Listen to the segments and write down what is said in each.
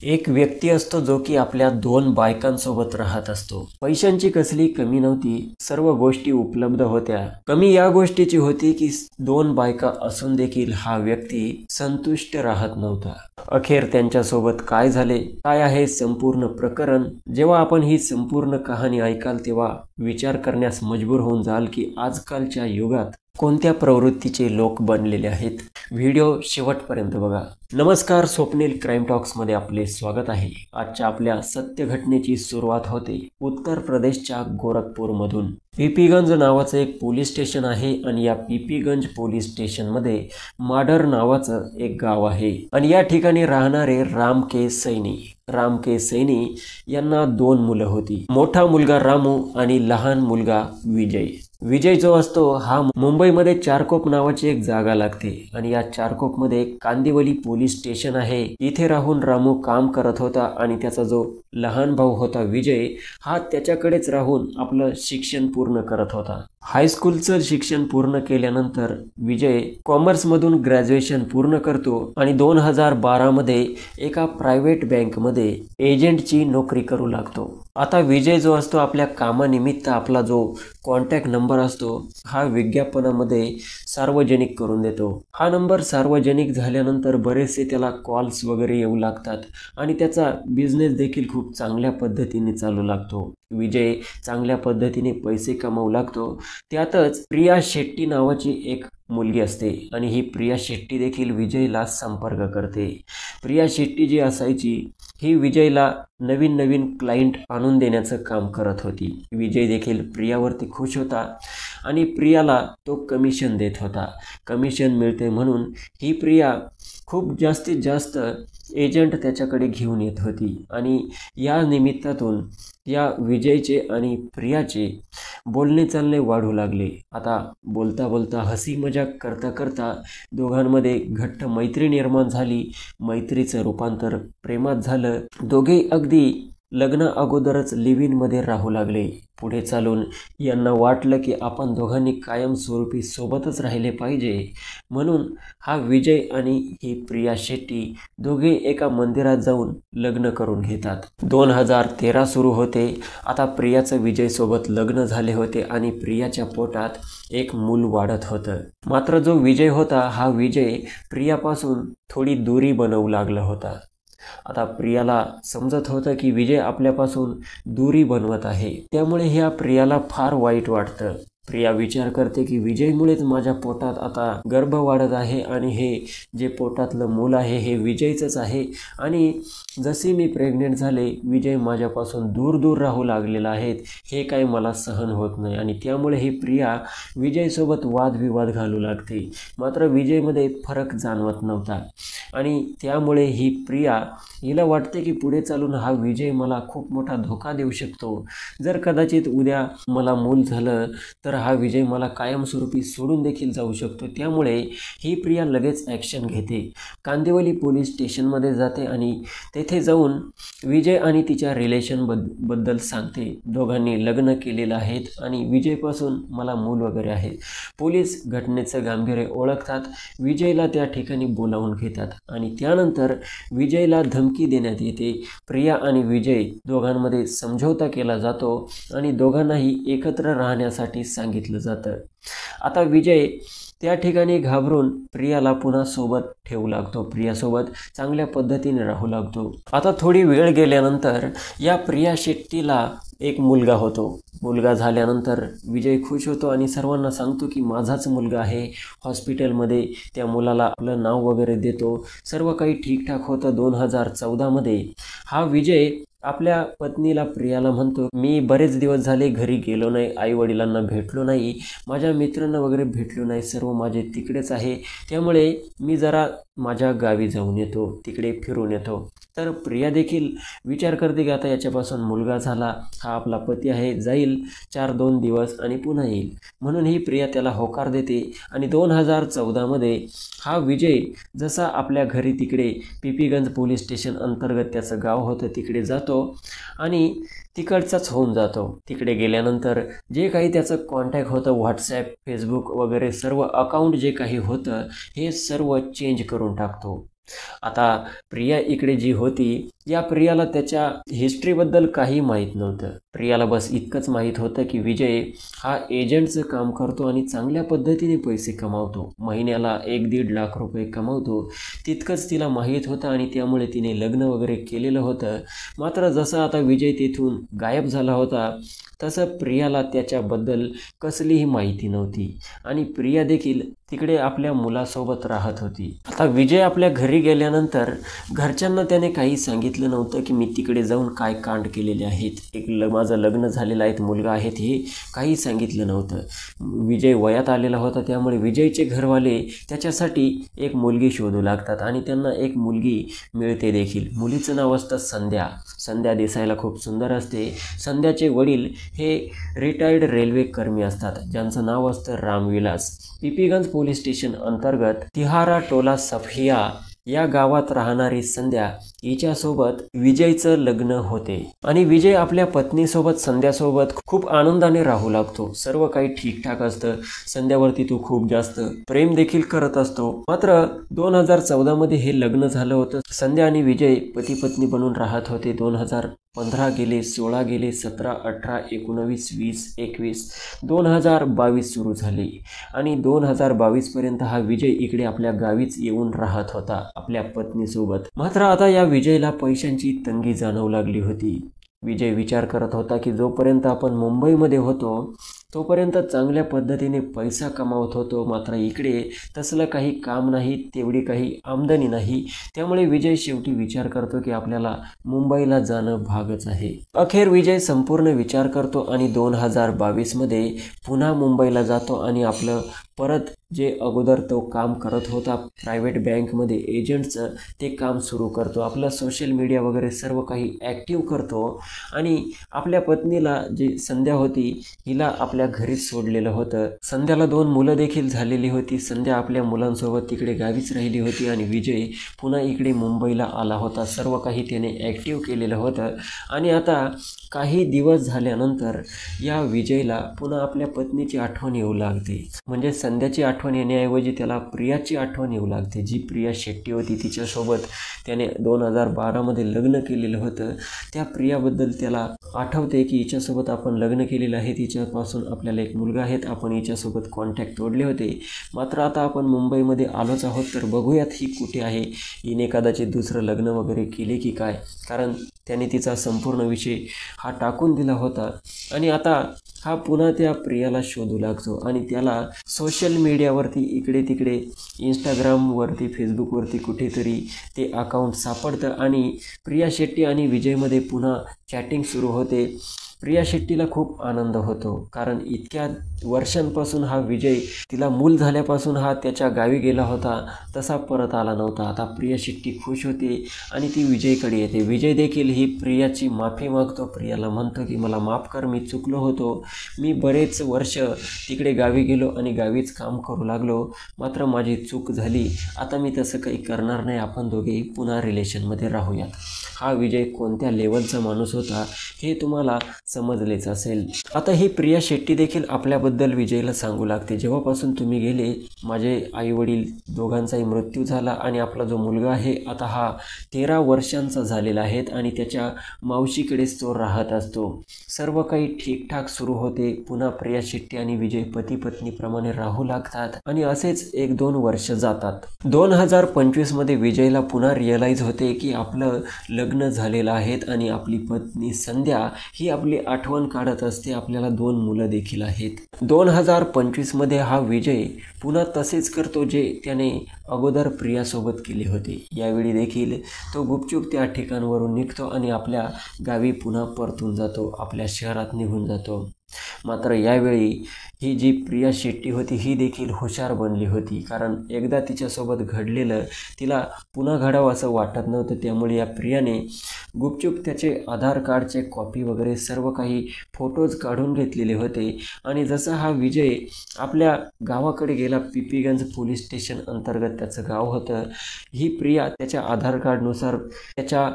एक व्यक्ती असतो जो की आपल्या दोन बायकांसोबत राहत असतो. पैशांची कसली कमी नव्हती, सर्व गोष्टी उपलब्ध होत्या. कमी या गोष्टीची होती की दोन बायका असून देखील हा व्यक्ती संतुष्ट राहत नव्हता. अखेर त्यांच्यासोबत काय झाले, काय आहे संपूर्ण प्रकरण, जेव्हा आपण ही संपूर्ण कहाणी ऐकाल तेव्हा विचार करण्यास मजबूर होऊन जाल की आजकालच्या युगात कोणत्या प्रवृत्तीचे लोक बनलेले आहेत. व्हिडिओ शेवटपर्यंत बघा. नमस्कार, स्वप्नील क्राईम टॉक्समध्ये आपले स्वागत आहे. आजच्या आपल्या सत्य घटनेची सुरुवात होते उत्तर प्रदेशच्या गोरखपूरमधून. पीपीगंज नावाचं एक पोलीस स्टेशन आहे आणि या पीपीगंज पोलीस स्टेशनमध्ये माडर नावाचं एक गाव आहे आणि या ठिकाणी राहणारे राम के सैनी यांना दोन मुलं होती. मोठा मुलगा रामू आणि लहान मुलगा विजय जो असतो हा मुंबईमध्ये चारकोप नावाची एक जागा लागते आणि या चारकोपमध्ये कांदिवली पोलीस स्टेशन आहे. इथे राहून रामू काम करत होता आणि त्याचा जो लहान भाऊ होता विजय हा त्याच्याकडेच राहून आपलं शिक्षण पूर्ण करत होता. हायस्कूलचं शिक्षण पूर्ण केल्यानंतर विजय कॉमर्समधून ग्रॅज्युएशन पूर्ण करतो आणि 2012 मध्ये एका प्रायव्हेट बँकमध्ये एजंटची नोकरी करू लागतो. आता विजय जो असतो आपल्या कामानिमित्त आपला जो कॉन्टॅक्ट नंबर असतो हा विज्ञापनामध्ये सार्वजनिक करून देतो. हा नंबर सार्वजनिक झाल्यानंतर बरेचसे त्याला कॉल्स वगैरे येऊ लागतात आणि त्याचा बिझनेस देखील खूप चांगल्या पद्धतीने चालू लागतो. विजय चांगल्या पद्धतीने पैसे कमावू लागतो. त्यातच प्रिया शेट्टी नावाची एक मुलगी असते आणि ही प्रिया शेट्टी देखील विजयला संपर्क करते. प्रिया शेट्टी जी असायची ही विजयला नवीन क्लायंट आणून देण्याचं काम करत होती. विजय देखील प्रियावरती खुश होता आणि प्रियाला तो कमिशन देत होता. कमिशन मिळते म्हणून ही प्रिया खूप जास्तीत जास्त एजंट त्याच्याकडे घेऊन येत होती आणि या निमित्तातून या विजयचे आणि प्रियाचे बोलणे चालणे वाढू लागले. आता बोलता बोलता हसी मजाक करता करता दोघांमध्ये घट्ट मैत्री निर्माण झाली. मैत्रीचं रूपांतर प्रेमात झालं. दोघे अगदी लग्न अगोदरच लिव्ह इनमध्ये राहू लागले. पुढे चालून यांना वाटलं की आपण दोघांनी कायमस्वरूपी सोबतच राहिले पाहिजे, म्हणून हा विजय आणि ही प्रिया शेट्टी दोघे एका मंदिरात जाऊन लग्न करून घेतात. 2013 सुरू होते. आता प्रियाचं विजयसोबत लग्न झाले होते आणि प्रियाच्या पोटात एक मूल वाढत होतं. मात्र जो विजय होता हा विजय प्रियापासून थोडी दूरी बनवू लागला होता. आता प्रियाला समजत होतं की विजय आपल्यापासून दूरी बनवत आहे, त्यामुळे ह्या प्रियाला फार वाईट वाटतं. प्रिया विचार करते की विजयमुळेच माझ्या पोटात आता गर्भ वाढत आहे आणि हे जे पोटातलं मूल आहे हे विजयचंच आहे आणि जशी मी प्रेग्नेंट झाले विजय माझ्यापासून दूर राहू लागलेला आहे, हे काही मला सहन होत नाही आणि त्यामुळे ही प्रिया विजयसोबत वादविवाद घालू लागते. मात्र विजयमध्ये फरक जाणवत नव्हता आणि त्यामुळे ही प्रिया हिला वाटते की पुढे चालून हा विजय मला खूप मोठा धोका देऊ शकतो. जर कदाचित उद्या मला मूल झालं तर हा विजय मला कायमस्वरूपी सोडून देखील जाऊ शकतो. त्यामुळे ही प्रिया लगेच ॲक्शन घेते. कांदिवली पोलीस स्टेशनमध्ये जाते आणि तेथे जाऊन विजय आणि तिच्या रिलेशनबद्दल सांगते. दोघांनी लग्न केलेलं आहे आणि विजयपासून मला मूल वगैरे आहे. पोलीस घटनेचं गांभीर्य ओळखतात. विजयला त्या ठिकाणी बोलावून घेतात आणि त्यानंतर विजयला धमकी देण्यात येते. प्रिया आणि विजय दोघांमध्ये समझोता केला जातो आणि दोघांनाही एकत्र राहण्यासाठी सांगितलं जातं. आता विजय त्या ठिकाणी घाबरून प्रियाला पुन्हा सोबत ठेवू लागतो. प्रियासोबत चांगल्या पद्धतीने राहू लागतो. आता थोडी वेळ गेल्यानंतर या प्रिया शेट्टीला एक मुलगा होतो. मुलगा झाल्यानंतर विजय खुश होतो आणि सर्वांना सांगतो की माझाच मुलगा आहे. हॉस्पिटलमध्ये त्या मुलाला आपलं नाव वगैरे देतो. सर्व काही ठीकठाक होतं. 2014 मध्ये हा विजय आपल्या पत्नीला प्रियाला म्हणतो, मी बरेच दिवस झाले घरी गेलो नाही, आई वडिलांना भेटलो नाही, माझ्या मित्रांना वगैरे भेटलो नाही, सर्व माझे तिकडेच आहे, त्यामुळे मी जरा माझ्या गावी जाऊन येतो, तिकडे फिरून येतो. तर प्रिया देखील विचार करते की आता याच्यापासून मुलगा झाला, हा आपला पती आहे, जाईल 4-2 दिवस आणि पुन्हा येईल, म्हणून ही प्रिया त्याला होकार देते. आणि 2014 मध्ये हा विजय जसा आपल्या घरी तिकडे पीपीगंज पोलीस स्टेशन अंतर्गत त्याचं गाव होतं तिकडे जातो आणि तिकडचाच होऊन जातो. तिकडे गेल्यानंतर जे काही त्याचं कॉन्टॅक्ट होतं, व्हॉट्सॲप, फेसबुक वगैरे सर्व अकाउंट जे काही होतं हे सर्व चेंज करून टाकतो. आता प्रिया इकडे जी होती या प्रियाला त्याच्या हिस्ट्रीबद्दल काही माहीत नव्हतं. प्रियाला बस इतकंच माहीत होतं की विजय हा एजंटचं काम करतो आणि चांगल्या पद्धतीने पैसे कमावतो. महिन्याला 1-1.5 लाख रुपये कमावतो. तितकंच तिला माहीत होतं आणि त्यामुळे तिने लग्न वगैरे केलेलं होतं. मात्र जसं आता विजय तेथून गायब झाला होता तसं प्रियाला त्याच्याबद्दल कसलीही माहिती नव्हती आणि प्रिया देखील तिकडे आपल्या मुलासोबत राहत होती. आता विजय आपल्या घरी गेल्यानंतर घरच्यांना त्याने काही सांगितलं नव्हतं की मी तिकडे जाऊन काय कांड केलेले आहेत, माझं लग्न झालेलं आहे, मुलगा आहेत, हे काही सांगितलं नव्हतं. विजय वयात आलेला होता त्यामुळे विजयचे घरवाले त्याच्यासाठी एक मुलगी शोधू लागतात आणि त्यांना एक मुलगी मिळते देखील. मुलीचं नाव असतं संध्या. संध्या दिसायला खूप सुंदर असते. संध्याचे वडील हे रिटायर्ड रेल्वे कर्मी असतात ज्यांचं नाव असतं रामविलास. पिपीगंज पोलीस स्टेशन अंतर्गत तिहारा टोला सफिया या गावात राहणारी संध्या हिच्यासोबत विजयचं लग्न होते आणि विजय आपल्या पत्नीसोबत संध्यासोबत खूप आनंदाने राहू लागतो. सर्व काही ठीकठाक असतं. संध्यावरती तो खूप जास्त प्रेम देखील करत असतो. मात्र 2014 मध्ये हे लग्न झालं होतं. संध्या आणि विजय पती पत्नी बनून राहत होते. 2015 गेले, 16 गेले, 17, 18, 19, 20, 21, 2022 सुरू झाली आणि 2022 पर्यंत हा विजय इकडे आपल्या गावीच येऊन राहत होता आपल्या पत्नीसोबत. मात्र आता या विजयला पैशांची तंगी जाणवू लागली होती. विजय विचार करत होता की जोपर्यंत आपण मुंबईमध्ये होतो तोपर्यंत चांगल्या पद्धतीने पैसा कमावत होतो. मात्र इकडे तसलं काही काम नाही, तेवढी काही आमदनी नाही. त्यामुळे विजय शेवटी विचार करतो की आपल्याला मुंबईला जाणं भागच आहे. अखेर विजय संपूर्ण विचार करतो आणि 2022 मध्ये पुन्हा मुंबईला जातो आणि आपलं परत जे अगोदर तो काम करत होता प्रायव्हेट बँकमध्ये एजंटचं ते काम सुरू करतो. आपलं सोशल मीडिया वगैरे सर्व काही ॲक्टिव्ह करतो आणि आपल्या पत्नीला जी संध्या होती हिला आपल्या घरीच सोडलेलं होतं. संध्याला 2 मुलं देखील झालेली होती. संध्या आपल्या मुलांसोबत तिकडे गावीच राहिली होती आणि विजय पुन्हा इकडे मुंबईला आला होता. सर्व काही त्याने ॲक्टिव्ह केलेलं होतं आणि आता काही दिवस झाल्यानंतर या विजयला पुन्हा आपल्या पत्नीची आठवण येऊ लागते. म्हणजे संध्याची आठवण येण्याऐवजी त्याला प्रियाची आठवण येऊ लागते. जी प्रिया शेट्टी होती तिच्यासोबत त्याने 2012 मध्ये लग्न केलेलं होतं. त्या प्रियाबद्दल त्याला आठवते की हिच्यासोबत आपण लग्न केलेलं आहे, तिच्यापासून आपल्याला एक मुलगा आहे, आपण हिच्यासोबत कॉन्टॅक्ट तोडले होते. मात्र आता आपण मुंबईमध्ये आलोच आहोत तर बघूयात ही कुठे आहे, हिने कदाचित दुसरं लग्न वगैरे केले की काय, कारण त्याने तिचा संपूर्ण विषय हा टाकून दिला होता. आणि आता हा पुन्हा त्या प्रियाला शोधू लागतो आणि त्याला सोशल मीडियावरती इकडे तिकडे इंस्टाग्रामवरती फेसबुकवरती कुठेतरी ते अकाउंट सापडतं आणि प्रिया शेट्टी आणि विजयमध्ये पुन्हा चॅटिंग सुरू होते. प्रिया शेट्टीला खूप आनंद होतो कारण इतक्या वर्षांपासून हा विजय तिला मूल झाल्यापासून हा त्याच्या गावी गेला होता तसा परत आला नव्हता. आता प्रिया शेट्टी खुश होते आणि ती विजयकडे येते. विजय देखील ही प्रियाची माफी मागतो. प्रियाला म्हणतो की मला माफ कर, मी चुकलो होतो, मी बरेच वर्ष तिकडे गावी गेलो आणि गावीच काम करू लागलो, मात्र माझी चूक झाली, आता मी तसं काही करणार नाही, आपण दोघेही पुन्हा रिलेशनमध्ये राहूयात. हा विजय कोणत्या लेवलचा माणूस होता हे तुम्हाला समजलेच असेल. आता ही प्रिया शेट्टी देखील आपल्याबद्दल विजयला सांगू लागते, जेव्हापासून तुम्ही गेले माझे आईवडील दोघांचाही मृत्यू झाला आणि आपला जो मुलगा आहे आता हा 13 वर्षांचा झालेला आहे आणि त्याच्या मावशीकडेच तो राहत असतो. सर्व काही ठीकठाक सुरू होते. पुन्हा प्रिया शेट्टी आणि विजय पती पत्नीप्रमाणे राहू लागतात आणि असेच 1-2 वर्ष जातात. 2025 मध्ये विजयला पुन्हा रिअलाइज होते की आपलं लग्न झालेलं आहे आणि आपली पत्नी संध्या ही आपली आठवण काढत असते. आपल्याला 2 मुलं देखील आहेत. 2025 मध्ये हा विजय पुन्हा तसेच करतो जे त्याने अगोदर प्रियासोबत केले होते. यावेळी देखील तो गुपचूप त्या ठिकाणावरून निघतो आणि आपल्या गावी पुन्हा परतून जातो, आपल्या शहरात निघून जातो. मात्र यावेळी ही जी प्रिया शेट्टी होती ही देखील हुशार बनली होती, कारण एकदा तिच्यासोबत घडलेलं तिला पुन्हा घडावं असं वाटत नव्हतं. त्यामुळे या प्रियाने गुपचूप त्याचे आधार कार्डचे कॉपी वगैरे सर्व काही फोटोज काढून घेतलेले होते आणि जसा हा विजय आपल्या गावाकडे गेला, पिपीगंज पोलीस स्टेशन अंतर्गत त्याचं गाव होतं, ही प्रिया त्याच्या आधार कार्डनुसार त्याच्या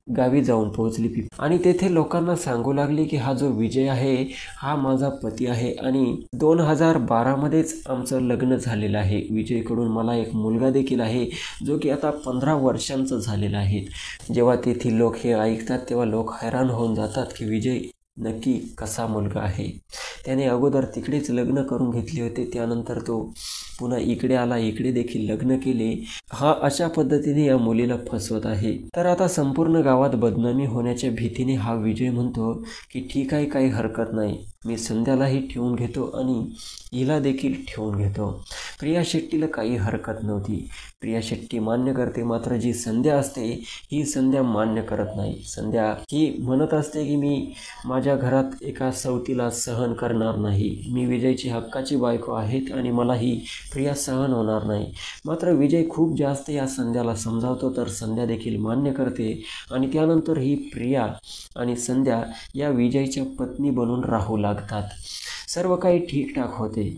गावी जाऊन पोहोचली आणि तेथे लोकांना सांगू लागली की हा जो विजय आहे हा माझा पती आहे आणि 2012 मध्येच आमचं लग्न झालेलं आहे. विजयकडून मला एक मुलगा देखील आहे जो की आता 15 वर्षांचा झालेला आहे. जेव्हा तेथील लोक हे ऐकतात तेव्हा लोक हैराण होऊन जातात की विजय नक्की कसा मुलगा आहे. त्याने अगोदर तिकडेच लग्न करून घेतले होते, त्यानंतर तो पुन्हा इकडे आला, इकडे देखील लग्न केले. हा अशा पद्धतीने या मुलीला फसवत आहे. तर आता संपूर्ण गावात बदनामी होण्याच्या भीतीने हा विजय म्हणतो की ठीक आहे, काही हरकत नाही, मी संध्यालाही ठेवून घेतो आणि हिला देखील ठेवून घेतो. प्रिया शेट्टीला काही हरकत नव्हती. प्रिया शेट्टी मान्य करते, मात्र जी संध्या असते ही संध्या मान्य करत नाही. संध्या ही म्हणत असते की मी माझ्या घरात एका सवतीला सहन करणार नाही, मी विजयची हक्काची बायको आहेत आणि मला ही प्रिया सहन होणार नाही. मात्र विजय खूप जास्त या संध्याला समजावतो, तर संध्या देखील मान्य करते आणि त्यानंतर ही प्रिया आणि संध्या या विजयच्या पत्नी बनून राहू लागतात. सर्व काही ठीकठाक होते.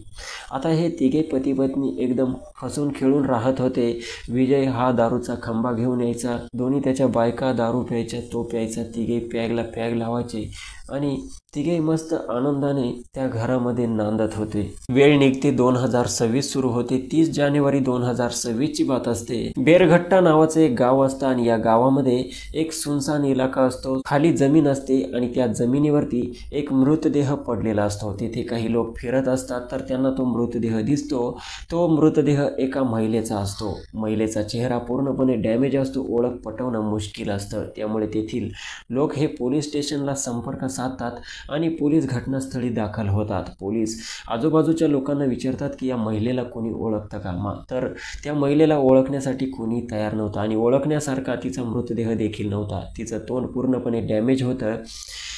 आता हे तिघे पती पत्नी एकदम हसून खेळून राहत होते. विजय हा दारूचा खंबा घेऊन यायचा, दोन्ही त्याच्या बायका दारू प्यायच्या, तो प्यायचा, तिघे पॅगला पॅग लावायचे आणि तिघे मस्त आनंदाने त्या घरामध्ये नांदत होते. वेळ निघते, 2026 सुरू होते. 30 जानेवारी 2026ची बात असते. बेरघट्टा नावाचं एक गाव असतं आणि या गावामध्ये एक सुनसान इलाका असतो. खाली जमीन असते आणि त्या जमिनीवरती एक मृतदेह पडलेला असतो. तिथे काही लोक फिरत असतात, तर त्यांना तो मृतदेह दिसतो. तो मृतदेह एका महिलेचा असतो. महिलेचा चेहरा पूर्णपणे डॅमेज असतो, ओळख पटवणं मुश्किल असतं. त्यामुळे तेथील लोक हे पोलीस स्टेशनला संपर्क साधतात आणि पोलीस घटनास्थळी दाखल होतात. पोलीस आजूबाजूच्या लोकांना विचारतात की या महिलेला कोणी ओळखतं का? तर त्या महिलेला ओळखण्यासाठी कोणी तयार नव्हतं आणि ओळखण्यासारखा तिचा मृतदेह देखील नव्हता. तिचं तोंड पूर्णपणे डॅमेज होतं.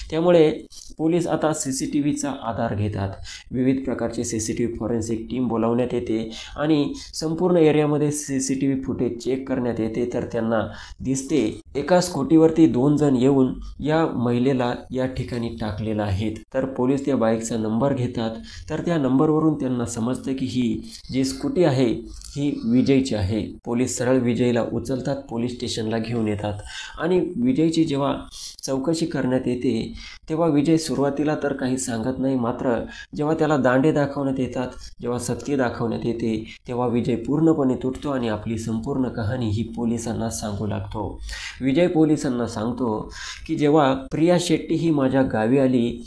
त्यामुळे पोलीस आता CCTVचा आधार घेतात. विविध प्रकारचे CCTV फॉरेन्सिक टीम बोलावण्यात येते आणि संपूर्ण एरियामध्ये CCTV फुटेज चेक करण्यात येते. तर त्यांना दिसते एका स्कूटीवरती 2 जण येऊन या महिलेला या ठिकाणी टाकलेलं आहेत. तर पोलीस त्या बाईकचा नंबर घेतात. तर त्या नंबरवरून त्यांना समजतं की ही जी स्कूटी आहे ही विजयची आहे. पोलीस सरळ विजयला उचलतात, पोलीस स्टेशनला घेऊन येतात आणि विजयची जेव्हा चौकशी करण्यात येते तेव्हा विजय सुरुवातीला तर काही सांगत नाही. मात्र जेव्हा त्याला दांडे दाखवण्यात येतात, जेव्हा सत्य दाखवण्यात येते तेव्हा विजय पूर्णपणे तुटतो आणि आपली संपूर्ण कहाणी ही पोलिसांना सांगू लागतो. विजय पोलिसांना सांगतो की जेव्हा प्रिया शेट्टी ही माझ्या गावी आली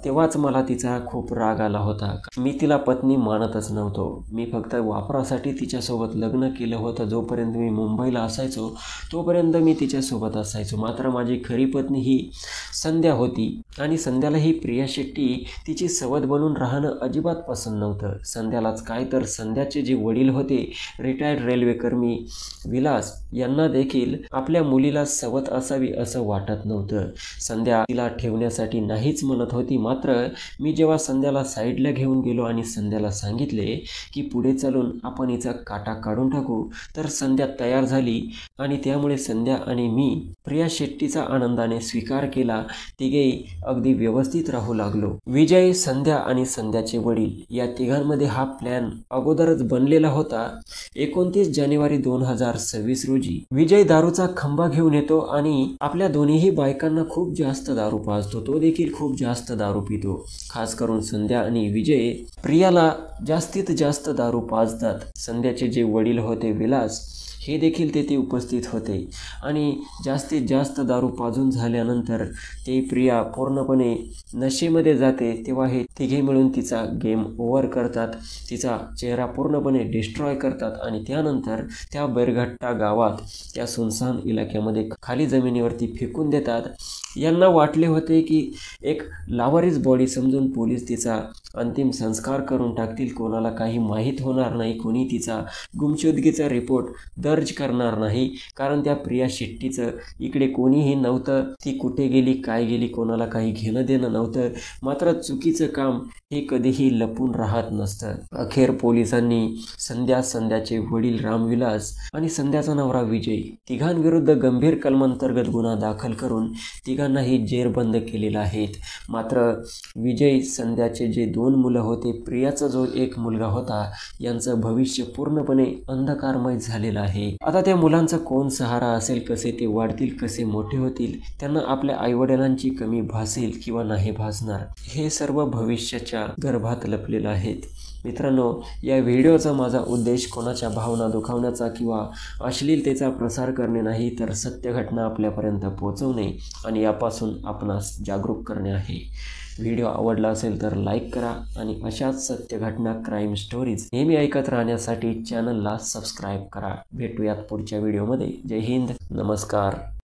तेव्हाच मला तिचा खूप राग आला होता. मी तिला पत्नी मानतच नव्हतो. मी फक्त वापरासाठी तिच्यासोबत लग्न केलं होतं. जोपर्यंत मी मुंबईला असायचो तोपर्यंत मी तिच्यासोबत असायचो. मात्र माझी खरी पत्नी ही संध्या होती आणि संध्याला ही प्रिया शेट्टी तिची सवत बनून राहणं अजिबात पसंत नव्हतं. संध्यालाच काय, तर संध्याचे जे वडील होते रिटायर्ड रेल्वेकर्मी विलास, यांना देखील आपल्या मुलीला सवत असावी असं वाटत नव्हतं. संध्या तिला ठेवण्यासाठी नाहीच म्हणत होती. मात्र मी जेव्हा संध्याला साईडला घेऊन गेलो आणि संध्याला सांगितले की पुढे चालून आपण हिचा काटा काढून टाकू, तर संध्या तयार झाली आणि त्यामुळे संध्या आणि मी प्रिया शेट्टीचा आनंदाने स्वीकार केला. तिघेही अगदी व्यवस्थित राहू लागलो. विजय, संध्या आणि संध्याचे वडील या तिघांमध्ये हा प्लॅन अगोदरच बनलेला होता. 29 जानेवारी 2026 रोजी विजय दारूचा खंबा घेऊन येतो आणि आपल्या दोन्हीही बायकांना खूप जास्त दारू पाजतो. तो देखील खूप जास्त दारू पितो. खास करून संध्या आणि विजय प्रियाला जास्तीत जास्त दारू पाजतात. संध्याचे जे वडील होते विलास हे देखील तेथे उपस्थित होते आणि जास्तीत जास्त दारू पाजून झाल्यानंतर ते प्रिया पूर्णपणे नशेमध्ये जाते. तेव्हा हे तिघे मिळून तिचा गेम ओव्हर करतात, तिचा चेहरा पूर्णपणे डिस्ट्रॉय करतात आणि त्यानंतर त्या बेरघट्टा गावात त्या सुनसान इलाक्यामध्ये खाली जमिनीवरती फेकून देतात. यांना वाटले होते की एक लावारीस बॉडी समजून पोलीस तिचा अंतिम संस्कार करून टाकतील, कोणाला काही माहीत होणार नाही, कोणी तिचा गुमशुदगीचा रिपोर्ट दर्ज करणार नाही, कारण त्या प्रिया शेट्टीचं इकडे कोणीही नव्हतं. ती कुठे गेली, काय गेली, कोणाला काही घेणं देणं नव्हतं. मात्र चुकीचं काम हे कधीही लपून राहत नसतं. अखेर पोलिसांनी संध्या, संध्याचे वडील रामविलास आणि संध्याचा नवरा विजय तिघांविरुद्ध गंभीर कलमांतर्गत गुन्हा दाखल करून तिघांनाही जेरबंद केलेलं आहे. मात्र विजय संध्याचे जे 2 मुलं होते, प्रियाचा जो एक मुलगा होता, यांचं भविष्य पूर्णपणे अंधकारमय झालेलं आहे. आता त्या मुलांचा कोण सहारा असेल, कसे ते वाढतील, कसे मोठे होतील, त्यांना आपल्या आईवडिलांची कमी भासेल किंवा नाही भासणार, हे सर्व भविष्याच्या गर्भात लपलेलं आहे. मित्रांनो, या व्हिडिओचा माझा उद्देश कोणाच्या भावना दुखावण्याचा किंवा अश्लीलतेचा प्रसार करणे नाही, तर सत्य घटना आपल्यापर्यंत पोहोचवणे आणि यापासून आपणास जागरूक करणे आहे. व्हिडिओ आवडला असेल तर लाईक करा आणि अशाच सत्य घटना, क्राईम स्टोरीज नेहमी ऐकत राहण्यासाठी चॅनलला सबस्क्राईब करा. भेटूयात पुढच्या व्हिडिओमध्ये. जय हिंद, नमस्कार.